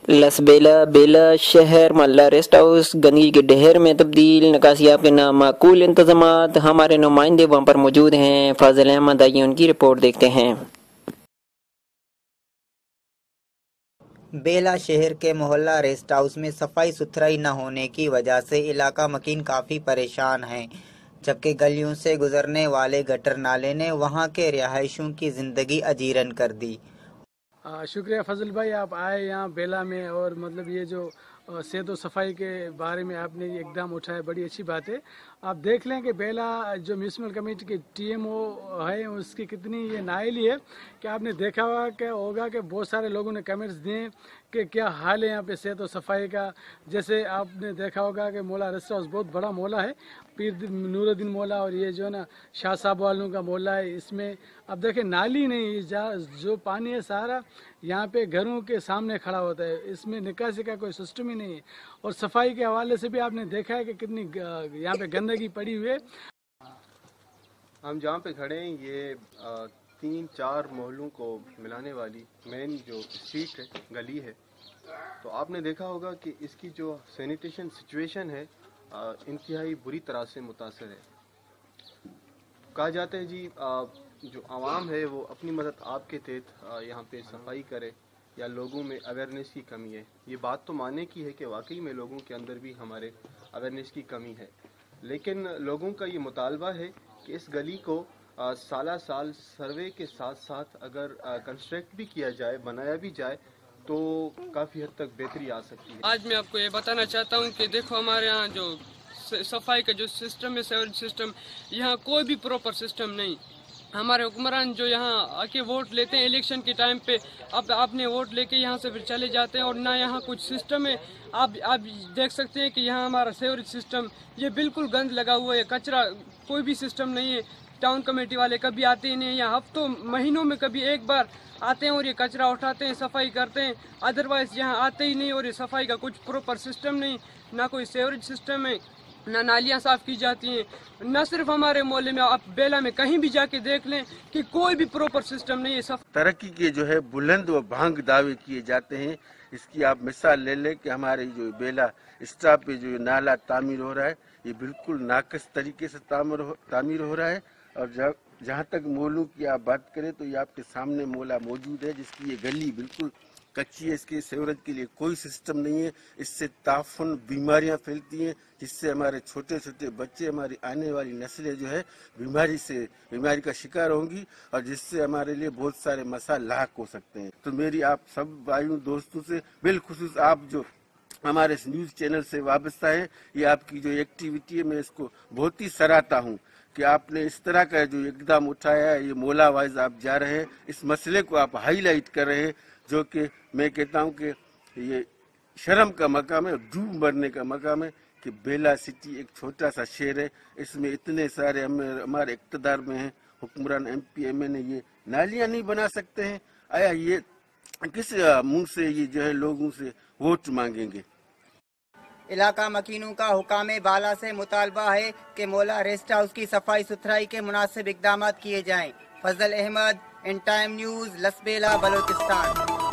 لسبیلا بیلا شہر محلہ rest house گندگی کے ڈھیر میں تبدیل، نکاسیاب کے نامعقول انتظامات۔ ہمارے نمائندے وہاں پر موجود ہیں، فاضل احمد، آئیے ان کی رپورٹ دیکھتے ہیں۔ بیلا شہر کے محلہ ریسٹ ہاؤس میں صفائی ستھرائی نہ ہونے کی وجہ سے علاقہ مکین کافی پریشان ہیں، جبکہ گلیوں سے گزرنے والے گٹر نالے نے وہاں کے رہائشیوں کی زندگی اجیرن کر دی۔ شکریہ فضل بھائی، آپ آئے یہاں بیلا میں، اور مطلب یہ جو صحت و صفائی کے بارے میں آپ نے یہ اقدام اٹھایا، بڑی اچھی بات ہے۔ آپ دیکھ لیں کہ بیلا جو میونسپل کمیٹی کی ٹی ایم او ہے، اس کی کتنی یہ نااہلی ہے کہ آپ نے دیکھا ہوگا کہ بہت سارے لوگوں نے کمنٹس دیے کہ کیا حال ہے یہاں پہ صحت و صفائی کا۔ جیسے آپ نے دیکھا ہوگا کہ مولا ریسٹ ہاؤس بہت بڑا مولا ہے، پیر نور الدین مولا، اور یہ جو ہے نا شاہ صاحب والوں کا مولا ہے۔ اس میں اب دیکھیں نالی نہیں، جو پانی ہے سارا یہاں پہ گھروں کے سامنے کھڑا ہوتا ہے، اس میں نکاسی کا کوئی سسٹم ہی نہیں ہے۔ اور صفائی کے حوالے سے بھی آپ نے دیکھا ہے کہ کتنی یہاں پہ گندگی پڑی ہوئی ہے۔ ہم جہاں پہ کھڑے ہیں یہ 3-4 محلوں کو ملانے والی مین جو اسٹریٹ ہے، گلی ہے، تو آپ نے دیکھا ہوگا کہ اس کی جو سینیٹیشن سچویشن ہے انتہائی بری طرح سے متاثر ہے۔ کہا جاتا ہے جی جو عوام ہے وہ اپنی مدد آپ کے تحت یہاں پہ صفائی کرے، یا لوگوں میں اویئرنیس کی کمی ہے۔ یہ بات تو ماننے کی ہے کہ واقعی میں لوگوں کے اندر بھی ہمارے اویئرنیس کی کمی ہے، لیکن لوگوں کا یہ مطالبہ ہے کہ اس گلی کو سالہ سال سروے کے ساتھ ساتھ اگر کنسٹرکٹ بھی کیا جائے، بنایا بھی جائے، تو کافی حد تک بہتری آ سکتی ہے۔ آج میں آپ کو یہ بتانا چاہتا ہوں کہ دیکھو ہمارے یہاں جو صفائی کا جو سسٹم ہے، سیوریج سسٹم، یہاں کوئی بھی پراپر سسٹم نہیں۔ ہمارے حکمران جو یہاں آ کے ووٹ لیتے ہیں الیکشن کے ٹائم پہ، اب اپنے ووٹ لے کے یہاں سے پھر چلے جاتے ہیں، اور نہ یہاں کچھ سسٹم ہے۔ آپ دیکھ سکتے ہیں کہ یہاں ہمارا سیوریج سسٹم یہ بالکل گند لگا ہوا ہے، کچرا کوئی بھی سسٹم نہیں ہے۔ ٹاؤن کمیٹی والے کبھی آتے ہی نہیں، یا ہفتوں مہینوں میں کبھی ایک بار آتے ہیں اور یہ کچرا اٹھاتے ہیں، صفائی کرتے ہیں، ادروائز یہاں آتے ہی نہیں، اور یہ صفائی کا کچھ پراپر سسٹم نہیں، نہ کوئی سیوریج سسٹم ہے، نہ نالیاں صاف کی جاتی ہیں۔ نہ صرف ہمارے محلے میں، آپ بیلا میں کہیں بھی جا کے دیکھ لیں کہ کوئی بھی پراپر سسٹم نہیں ہے۔ ترقی کے جو ہے بلند و بھانگ دعوے کیے جاتے ہیں۔ اس کی آپ مثال لے لیں کہ ہمارے جو بیلا اسٹاپ پہ جو نالا تعمیر ہو رہا ہے، یہ بالکل ناقص طریقے سے تعمیر ہو رہا ہے، اور جہاں تک مولوں کی آپ بات کریں تو یہ آپ کے سامنے مولا موجود ہے، جس کی یہ گلی بالکل کچی ہے، اس کے سیوریج کے لیے کوئی سسٹم نہیں ہے۔ اس سے تعفن بیماریاں پھیلتی ہیں، جس سے ہمارے چھوٹے چھوٹے بچے، ہماری آنے والی نسلیں جو ہے بیماری کا شکار ہوں گی، اور جس سے ہمارے لیے بہت سارے مسائل لاحق ہو سکتے ہیں۔ تو میری آپ سب بھائیوں دوستوں سے، بالخصوص آپ جو ہمارے اس نیوز چینل سے وابستہ ہیں، یہ آپ کی جو ایکٹیویٹی ہے، میں اس کو بہت ہی سراہتا ہوں کہ آپ نے اس طرح کا جو اقدام اٹھایا ہے، یہ مولا وائز آپ جا رہے ہیں، اس مسئلے کو آپ ہائی لائٹ کر رہے ہیں، جو کہ میں کہتا ہوں کہ یہ شرم کا مقام ہے، ڈوب مرنے کا مقام ہے کہ بیلا سٹی ایک چھوٹا سا شہر ہے، اس میں اتنے سارے ہمارے اقتدار میں ہیں حکمران، ایم پی ایم این اے، یہ نالیاں نہیں بنا سکتے ہیں؟ آیا یہ کس منہ سے یہ جو ہے لوگوں سے ووٹ مانگیں گے؟ علاقہ مکینوں کا حکام بالا سے مطالبہ ہے کہ مولا ریسٹ ہاؤس کی صفائی ستھرائی کے مناسب اقدامات کیے جائیں۔ Fazal Ahmed, in time news, Lasbela, Balochistan.